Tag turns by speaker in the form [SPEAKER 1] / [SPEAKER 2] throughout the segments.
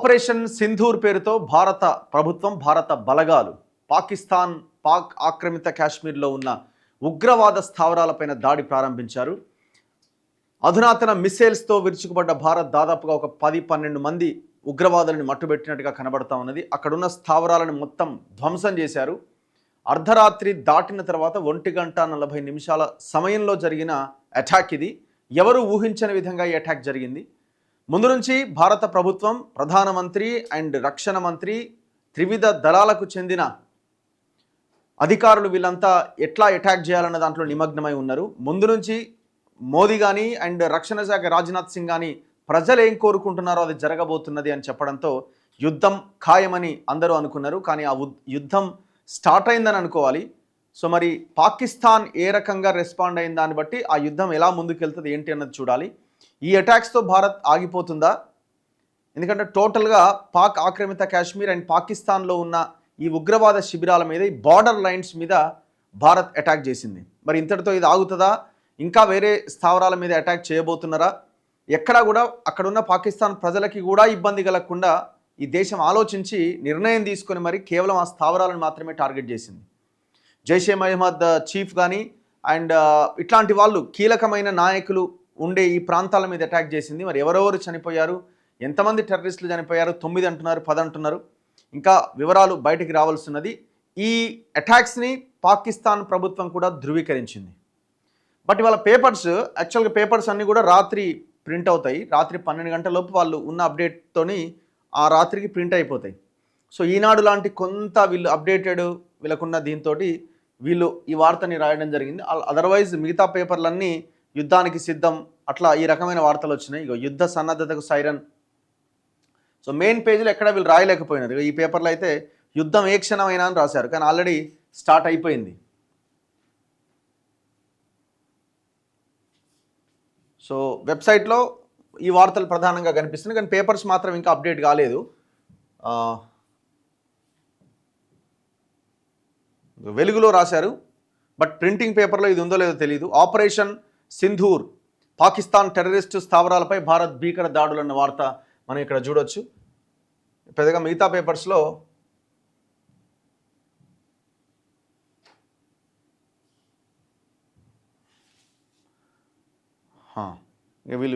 [SPEAKER 1] Operation Sindoor పేరుతో భారత ప్రభుత్వం భారత బలగాలు పాక్ ఆక్రమిత కాశ్మీర్లో ఉన్న ఉగ్రవాద స్థావరాలపైన దాడి ప్రారంభించారు. అధునాతన మిసైల్స్తో విరుచుకుపడ్డ భారత్ దాదాపుగా ఒక 10-12 మంది ఉగ్రవాదులను మట్టుబెట్టినట్టుగా కనబడతా ఉన్నది. అక్కడున్న స్థావరాలను మొత్తం ధ్వంసం చేశారు. అర్ధరాత్రి దాటిన తర్వాత 1:40 సమయంలో జరిగిన అటాక్ ఇది. ఎవరు ఊహించని విధంగా ఈ అటాక్ జరిగింది. ముందు నుంచి భారత ప్రభుత్వం, ప్రధానమంత్రి అండ్ రక్షణ మంత్రి, త్రివిధ దళాలకు చెందిన అధికారులు వీళ్ళంతా ఎట్లా అటాక్ చేయాలన్న దాంట్లో నిమగ్నమై ఉన్నారు. ముందు నుంచి మోదీ కానీ అండ్ రక్షణ శాఖ రాజ్నాథ్ సింగ్ కానీ ప్రజలు ఏం కోరుకుంటున్నారో అది జరగబోతున్నది అని చెప్పడంతో యుద్ధం ఖాయమని అందరూ అనుకున్నారు. కానీ ఆ యుద్ధం స్టార్ట్ అయిందని అనుకోవాలి. సో మరి పాకిస్తాన్ ఏ రకంగా రెస్పాండ్ అయిన దాన్ని బట్టి ఆ యుద్ధం ఎలా ముందుకెళ్తుంది ఏంటి అన్నది చూడాలి. ఈ అటాక్స్తో భారత్ ఆగిపోతుందా? ఎందుకంటే టోటల్గా పాక్ ఆక్రమిత కాశ్మీర్ అండ్ పాకిస్తాన్లో ఉన్న ఈ ఉగ్రవాద శిబిరాల మీద, ఈ బార్డర్ లైన్స్ మీద భారత్ అటాక్ చేసింది. మరి ఇంతటితో ఇది ఆగుతుందా? ఇంకా వేరే స్థావరాల మీద అటాక్ చేయబోతున్నారా? ఎక్కడా కూడా అక్కడున్న పాకిస్తాన్ ప్రజలకి కూడా ఇబ్బంది కలగకుండా ఈ దేశం ఆలోచించి నిర్ణయం తీసుకొని మరి కేవలం ఆ స్థావరాలను మాత్రమే టార్గెట్ చేసింది. జైషే మహమ్మద్ చీఫ్ కానీ అండ్ ఇట్లాంటి వాళ్ళు కీలకమైన నాయకులు ఉండే ఈ ప్రాంతాల మీద అటాక్ చేసింది. మరి ఎవరెవరు చనిపోయారు, ఎంతమంది టెర్రరిస్టులు చనిపోయారు, 9 అంటున్నారు, 10 అంటున్నారు. ఇంకా వివరాలు బయటికి రావాల్సినది. ఈ అటాక్స్ని పాకిస్తాన్ ప్రభుత్వం కూడా ధృవీకరించింది. బట్ ఇవాళ యాక్చువల్గా పేపర్స్ అన్నీ కూడా రాత్రి ప్రింట్ అవుతాయి. రాత్రి 12 గంటలలోపు వాళ్ళు ఉన్న అప్డేట్తోని ఆ రాత్రికి ప్రింట్ అయిపోతాయి. సో ఈనాడు లాంటి కొంత వీళ్ళు అప్డేటెడ్ వీళ్ళకున్న దీంతో వీళ్ళు ఈ వార్తని రాయడం జరిగింది. అదర్వైజ్ మిగతా పేపర్లన్నీ యుద్ధానికి సిద్ధం అట్లా ఈ రకమైన వార్తలు వచ్చినాయి. ఇక యుద్ధ సన్నద్ధతకు సైరన్. సో మెయిన్ పేజీలో ఎక్కడ వీళ్ళు రాయలేకపోయినారు. ఈ పేపర్లో అయితే యుద్ధం ఏ క్షణమైనా అని రాశారు, కానీ ఆల్రెడీ స్టార్ట్ అయిపోయింది. సో వెబ్సైట్లో ఈ వార్తలు ప్రధానంగా కనిపిస్తున్నాయి, కానీ పేపర్స్ మాత్రం ఇంకా అప్డేట్ కాలేదు. వెలుగులో రాశారు, బట్ ప్రింటింగ్ పేపర్లో ఇది ఉందో లేదో తెలియదు. ఆపరేషన్ సింధూర్, పాకిస్తాన్ టెర్రరిస్టు స్థావరాలపై భారత్ భీకర దాడులు అన్న వార్త మనం ఇక్కడ చూడొచ్చు. పెద్దగా మిగతా పేపర్స్లో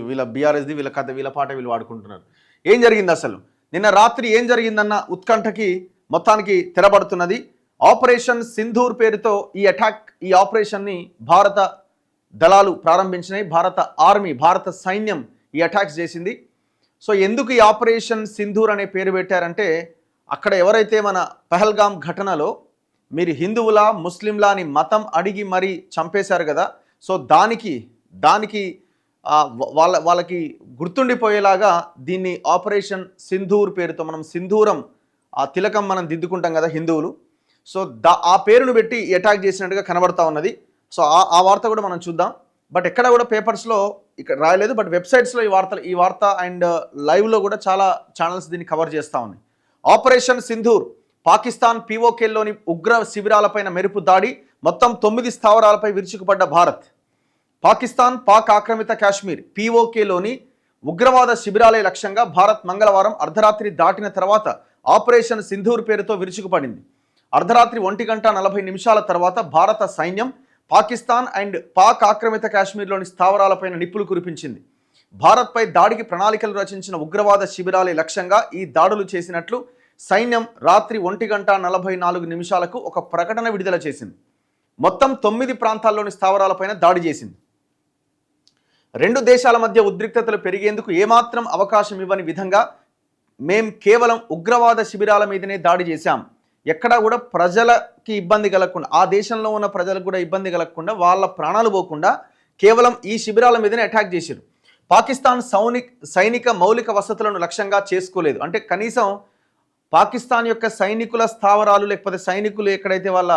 [SPEAKER 1] వీళ్ళ బీఆర్ఎస్ది వీళ్ళ కథ వీళ్ళ పాట వీళ్ళు వాడుకుంటున్నారు. ఏం జరిగింది అసలు నిన్న రాత్రి ఏం జరిగిందన్న ఉత్కంఠకి మొత్తానికి తెరబడుతున్నది. ఆపరేషన్ సింధూర్ పేరుతో ఈ ఆపరేషన్ని భారత దళాలు ప్రారంభించినాయి. భారత సైన్యం ఈ అటాక్స్ చేసింది. సో ఎందుకు ఈ ఆపరేషన్ సింధూర్ అనే పేరు పెట్టారంటే, అక్కడ ఎవరైతే మన పహల్గామ్ ఘటనలో మీరు హిందువులా ముస్లింలా అని మతం అడిగి మరీ చంపేశారు కదా, సో దానికి వాళ్ళకి గుర్తుండిపోయేలాగా దీన్ని ఆపరేషన్ సింధూర్ పేరుతో, మనం సింధూరం ఆ తిలకం మనం దిద్దుకుంటాం కదా హిందువులు, సో ఆ పేరును పెట్టి అటాక్ చేసినట్టుగా కనబడతా ఉన్నది. సో ఆ వార్త కూడా మనం చూద్దాం. బట్ ఎక్కడ కూడా పేపర్స్లో ఇక్కడ రాయలేదు, బట్ వెబ్సైట్స్లో ఈ వార్త అండ్ లైవ్లో కూడా చాలా ఛానల్స్ దీన్ని కవర్ చేస్తూ ఉన్నాయి. ఆపరేషన్ సింధూర్, పాకిస్తాన్ పీఓకేలోని ఉగ్ర శిబిరాలపైన మెరుపు దాడి, మొత్తం 9 స్థావరాలపై విరుచుకుపడ్డ భారత్. పాక్ ఆక్రమిత కాశ్మీర్ పీఓకేలోని ఉగ్రవాద శిబిరాలే లక్ష్యంగా భారత్ మంగళవారం అర్ధరాత్రి దాటిన తర్వాత ఆపరేషన్ సింధూర్ పేరుతో విరుచుకుపడింది. అర్ధరాత్రి 1:40 తర్వాత భారత సైన్యం పాకిస్తాన్ అండ్ పాక్ ఆక్రమిత కాశ్మీర్లోని స్థావరాలపైన నిప్పులు కురిపించింది. భారత్పై దాడికి ప్రణాళికలు రచించిన ఉగ్రవాద శిబిరాలే లక్ష్యంగా ఈ దాడులు చేసినట్లు సైన్యం రాత్రి 1:44 ఒక ప్రకటన విడుదల చేసింది. మొత్తం 9 ప్రాంతాల్లోని స్థావరాలపైన దాడి చేసింది. 2 దేశాల మధ్య ఉద్రిక్తతలు పెరిగేందుకు ఏమాత్రం అవకాశం ఇవ్వని విధంగా మేం కేవలం ఉగ్రవాద శిబిరాల మీదనే దాడి చేశాం. ఎక్కడా కూడా ప్రజలకి ఇబ్బంది కలగకుండా, ఆ దేశంలో ఉన్న ప్రజలకు కూడా ఇబ్బంది కలగకుండా, వాళ్ళ ప్రాణాలు పోకుండా కేవలం ఈ శిబిరాల మీదనే అటాక్ చేశారు. పాకిస్తాన్ సైనిక మౌలిక వసతులను లక్ష్యంగా చేసుకోలేదు. అంటే కనీసం పాకిస్తాన్ యొక్క సైనికుల స్థావరాలు లేకపోతే సైనికులు ఎక్కడైతే వాళ్ళ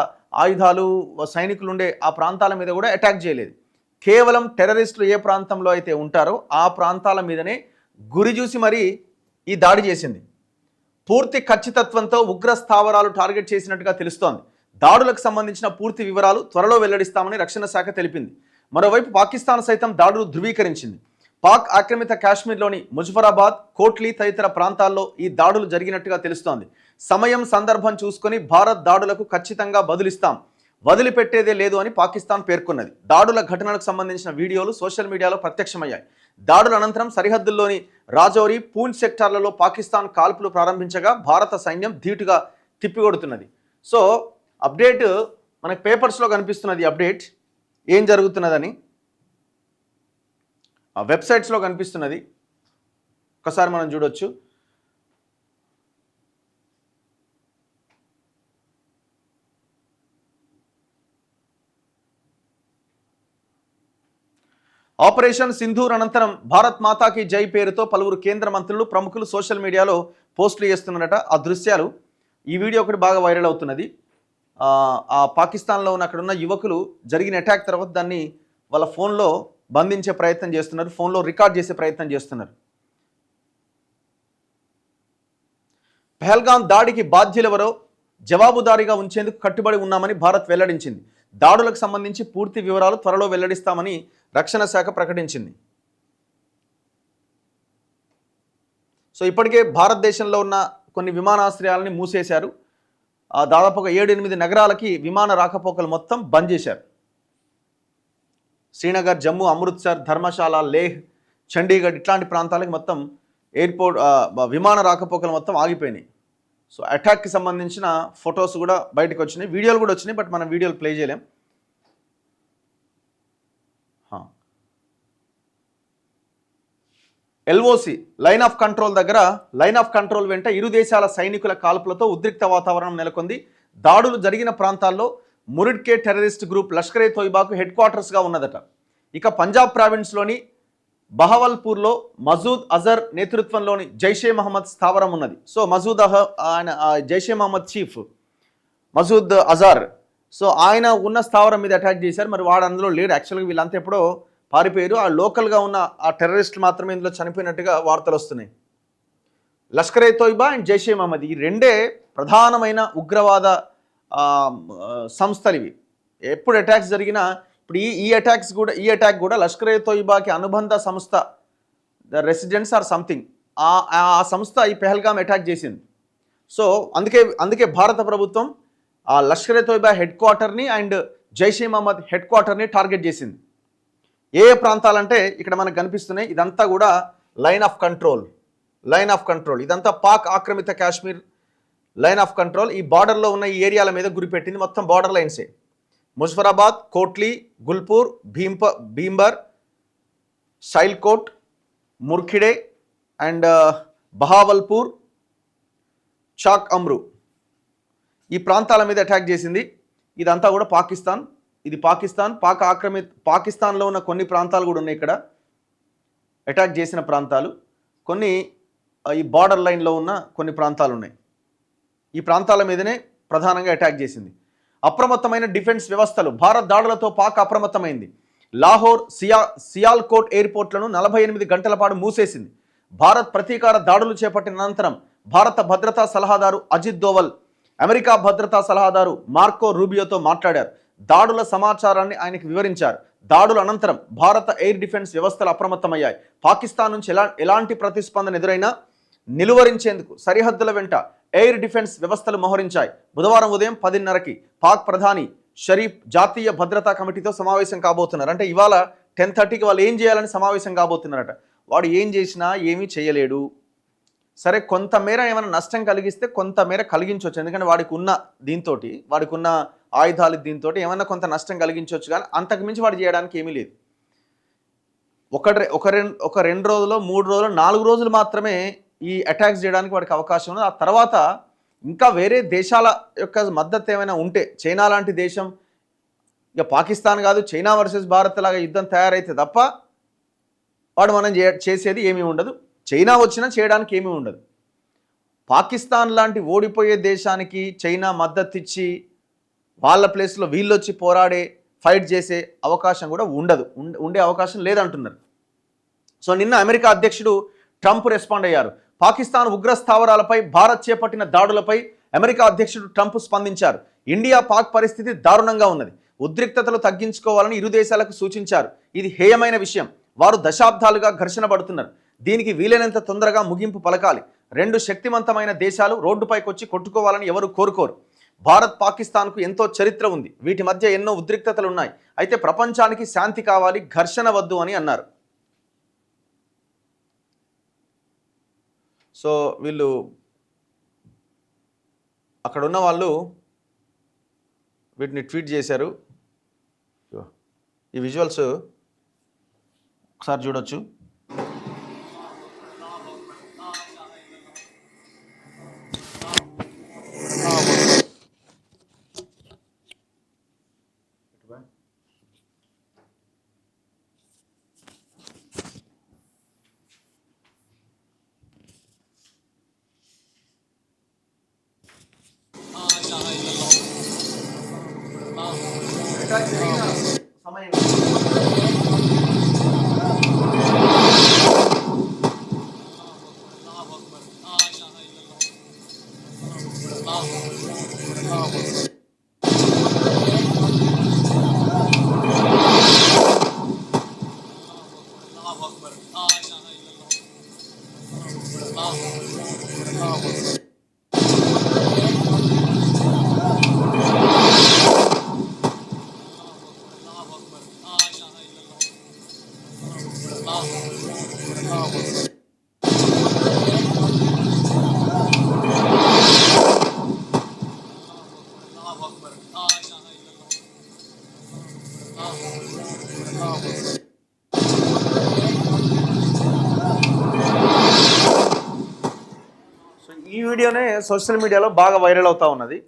[SPEAKER 1] ఆయుధాలు సైనికులు ఉండే ఆ ప్రాంతాల మీద కూడా అటాక్ చేయలేదు. కేవలం టెర్రరిస్టులు ఏ ప్రాంతంలో అయితే ఉంటారో ఆ ప్రాంతాల మీదనే గురి చూసి మరీ ఈ దాడి చేసింది. పూర్తి ఖచ్చితత్వంతో ఉగ్ర స్థావరాలు టార్గెట్ చేసినట్టుగా తెలుస్తోంది. దాడులకు సంబంధించిన పూర్తి వివరాలు త్వరలో వెల్లడిస్తామని రక్షణ శాఖ తెలిపింది. మరోవైపు పాకిస్తాన్ సైతం దాడులు ధృవీకరించింది. పాక్ ఆక్రమిత కాశ్మీర్లోని ముజఫరాబాద్, కోట్లీ తదితర ప్రాంతాల్లో ఈ దాడులు జరిగినట్టుగా తెలుస్తోంది. సమయం సందర్భం చూసుకొని భారత్ దాడులకు ఖచ్చితంగా బదులిస్తాం, వదిలిపెట్టేదే లేదు అని పాకిస్తాన్ పేర్కొన్నది. దాడుల ఘటనలకు సంబంధించిన వీడియోలు సోషల్ మీడియాలో ప్రత్యక్షమయ్యాయి. దాడుల అనంతరం సరిహద్దుల్లోని రాజౌరి, పూంచ్ సెక్టార్లలో పాకిస్తాన్ కాల్పులు ప్రారంభించగా భారత సైన్యం ధీటుగా తిప్పికొడుతున్నది. సో అప్డేట్ మనకు పేపర్స్లో కనిపిస్తున్నది. అప్డేట్ ఏం జరుగుతున్నదని వెబ్సైట్స్లో కనిపిస్తున్నది, ఒకసారి మనం చూడొచ్చు. ఆపరేషన్ సింధూర్ అనంతరం భారత్ మాతాకి జై పేరుతో పలువురు కేంద్ర మంత్రులు, ప్రముఖులు సోషల్ మీడియాలో పోస్టులు చేస్తున్నారట. ఆ దృశ్యాలు, ఈ వీడియో ఒకటి బాగా వైరల్ అవుతున్నది. ఆ పాకిస్తాన్లో ఉన్న అక్కడ ఉన్న యువకులు జరిగిన అటాక్ తర్వాత దాన్ని వాళ్ళ ఫోన్లో బంధించే ప్రయత్నం చేస్తున్నారు, ఫోన్లో రికార్డ్ చేసే ప్రయత్నం చేస్తున్నారు. పహల్గాం దాడికి బాధ్యులెవరో జవాబుదారీగా ఉంచేందుకు కట్టుబడి ఉన్నామని భారత్ వెల్లడించింది. దాడులకు సంబంధించి పూర్తి వివరాలు త్వరలో వెల్లడిస్తామని రక్షణ శాఖ ప్రకటించింది. సో ఇప్పటికే భారతదేశంలో ఉన్న కొన్ని విమానాశ్రయాలని మూసేశారు. దాదాపుగా 7-8 నగరాలకి విమాన రాకపోకలు మొత్తం బంద్ చేశారు. శ్రీనగర్, జమ్మూ, అమృత్సర్, ధర్మశాల, లేహ్, చండీగఢ్ ఇట్లాంటి ప్రాంతాలకి మొత్తం ఎయిర్పోర్ట్ విమాన రాకపోకలు మొత్తం ఆగిపోయినాయి. సో అటాక్కి సంబంధించిన ఫొటోస్ కూడా బయటకు వచ్చినాయి, వీడియోలు కూడా వచ్చినాయి, బట్ మనం వీడియోలు ప్లే చేయలేం. ఎల్ఓసి లైన్ ఆఫ్ కంట్రోల్ దగ్గర, లైన్ ఆఫ్ కంట్రోల్ వెంట ఇరు దేశాల సైనికుల కాల్పులతో ఉద్రిక్త వాతావరణం నెలకొంది. దాడులు జరిగిన ప్రాంతాల్లో Muridke terrorist group Lashkar-e తోయిబాకు head క్వార్టర్స్గా ఉన్నదట. ఇక పంజాబ్ ప్రావిన్స్లోని బహవల్పూర్లో మసూద్ అజర్ నేతృత్వంలోని జైషే మహమ్మద్ స్థావరం ఉన్నది. సో మసూద్ ఆయన జైషే మహమ్మద్ చీఫ్ మసూద్ అజార్, సో ఆయన ఉన్న స్థావరం మీద అటాక్ చేశారు. మరి వాడు అందులో లేడు, యాక్చువల్గా వీళ్ళంతా ఎప్పుడో పారిపోయారు. ఆ లోకల్గా ఉన్న ఆ టెర్రరిస్టులు మాత్రమే ఇందులో చనిపోయినట్టుగా వార్తలు వస్తున్నాయి. లష్కరే తోయిబా అండ్ జైషే మహమ్మద్ ఈ రెండే ప్రధానమైన ఉగ్రవాద సంస్థలు ఇవి. ఎప్పుడు అటాక్స్ జరిగినా, ఇప్పుడు ఈ అటాక్ కూడా లష్కరే తోయిబాకి అనుబంధ సంస్థ, ద రెసిడెంట్స్ ఆర్ సంథింగ్, ఆ సంస్థ ఈ పెహల్గాం అటాక్ చేసింది. సో అందుకే భారత ప్రభుత్వం ఆ లష్కరే తోయిబా హెడ్ క్వార్టర్ని అండ్ జైషే మహమ్మద్ హెడ్ క్వార్టర్ని టార్గెట్ చేసింది. ఏ ప్రాంతాలంటే ఇక్కడ మనకు కనిపిస్తున్నాయి, ఇదంతా కూడా లైన్ ఆఫ్ కంట్రోల్, ఇదంతా పాక్ ఆక్రమిత కాశ్మీర్ లైన్ ఆఫ్ కంట్రోల్. ఈ బార్డర్లో ఉన్న ఈ ఏరియాల మీద గురిపెట్టింది, మొత్తం బార్డర్ లైన్సే. ముజఫరాబాద్, కోట్లీ, గుల్పూర్, భీంబర్, సైల్కోట్, ముర్ఖిడే అండ్ బహావల్పూర్, చాక్ అమ్రు ఈ ప్రాంతాల మీద అటాక్ చేసింది. ఇదంతా కూడా పాకిస్తాన్, ఇది పాకిస్తాన్లో ఉన్న కొన్ని ప్రాంతాలు కూడా ఉన్నాయి. ఇక్కడ అటాక్ చేసిన ప్రాంతాలు కొన్ని ఈ బార్డర్ లైన్లో ఉన్న కొన్ని ప్రాంతాలు ఉన్నాయి. ఈ ప్రాంతాల మీదనే ప్రధానంగా అటాక్ చేసింది. అప్రమత్తమైన డిఫెన్స్ వ్యవస్థలు, భారత్ దాడులతో పాక్ అప్రమత్తమైంది. లాహోర్, సియాల్కోట్ ఎయిర్పోర్ట్లను 48 గంటల పాటు మూసేసింది. భారత్ ప్రతీకార దాడులు చేపట్టిన అనంతరం భారత భద్రతా సలహాదారు అజిత్ దోవల్ అమెరికా భద్రతా సలహాదారు మార్కో రూబియోతో మాట్లాడారు. దాడుల సమాచారాన్ని ఆయనకు వివరించారు. దాడుల అనంతరం భారత ఎయిర్ డిఫెన్స్ వ్యవస్థలు అప్రమత్తమయ్యాయి. పాకిస్తాన్ నుంచి ఎలాంటి ప్రతిస్పందన ఎదురైనా నిలువరించేందుకు సరిహద్దుల వెంట ఎయిర్ డిఫెన్స్ వ్యవస్థలు మోహరించాయి. బుధవారం ఉదయం 10:30కి పాక్ ప్రధాని షరీఫ్ జాతీయ భద్రతా కమిటీతో సమావేశం కాబోతున్నారు. అంటే ఇవాళ 10:30కి వాళ్ళు ఏం చేయాలని సమావేశం కాబోతున్నారట. వాడు ఏం చేసినా ఏమీ చేయలేడు. సరే, కొంతమేర ఏమైనా నష్టం కలిగిస్తే కొంతమేర కలిగించవచ్చు, ఎందుకంటే వాడికి ఉన్న ఆయుధాలు దీంతో ఏమైనా కొంత నష్టం కలిగించవచ్చు, కానీ అంతకుమించి వాడు చేయడానికి ఏమీ లేదు. ఒక 2 రోజులు, 3 రోజులు, 4 రోజులు మాత్రమే ఈ అటాక్స్ చేయడానికి వాడికి అవకాశం ఉంది. ఆ తర్వాత ఇంకా వేరే దేశాల యొక్క మద్దతు ఏమైనా ఉంటే, చైనా లాంటి దేశం, ఇక పాకిస్తాన్ కాదు, చైనా వర్సెస్ భారత్ లాగా యుద్ధం తయారైతే తప్ప వాడు మనం చేసేది ఏమీ ఉండదు. చైనా వచ్చినా చేయడానికి ఏమీ ఉండదు. పాకిస్తాన్ లాంటి ఓడిపోయే దేశానికి చైనా మద్దతు ఇచ్చి వాళ్ళ ప్లేస్లో వీళ్ళొచ్చి పోరాడే, ఫైట్ చేసే అవకాశం కూడా ఉండే అవకాశం లేదంటున్నారు. సో నిన్న అమెరికా అధ్యక్షుడు ట్రంప్ రెస్పాండ్ అయ్యారు. పాకిస్తాన్ ఉగ్ర స్థావరాలపై భారత్ చేపట్టిన దాడులపై అమెరికా అధ్యక్షుడు ట్రంప్ స్పందించారు. ఇండియా పాక్ పరిస్థితి దారుణంగా ఉన్నది, ఉద్రిక్తతలు తగ్గించుకోవాలని ఇరు దేశాలకు సూచించారు. ఇది హేయమైన విషయం, వారు దశాబ్దాలుగా ఘర్షణ పడుతున్నారు. దీనికి వీలైనంత తొందరగా ముగింపు పలకాలి. రెండు శక్తివంతమైన దేశాలు రోడ్డుపైకి వచ్చి కొట్టుకోవాలని ఎవరు కోరుకోరు. భారత్ పాకిస్తాన్కు ఎంతో చరిత్ర ఉంది. వీటి మధ్య ఎన్నో ఉద్రిక్తతలు ఉన్నాయి. అయితే ప్రపంచానికి శాంతి కావాలి, ఘర్షణ వద్దు అని అన్నారు. సో వీళ్ళు అక్కడ ఉన్న వాళ్ళు వీటిని ట్వీట్ చేశారు. ఈ విజువల్స్ ఒకసారి చూడొచ్చు. సమయం ఈ వీడియోనే సోషల్ మీడియాలో బాగా వైరల్ అవుతా ఉన్నది.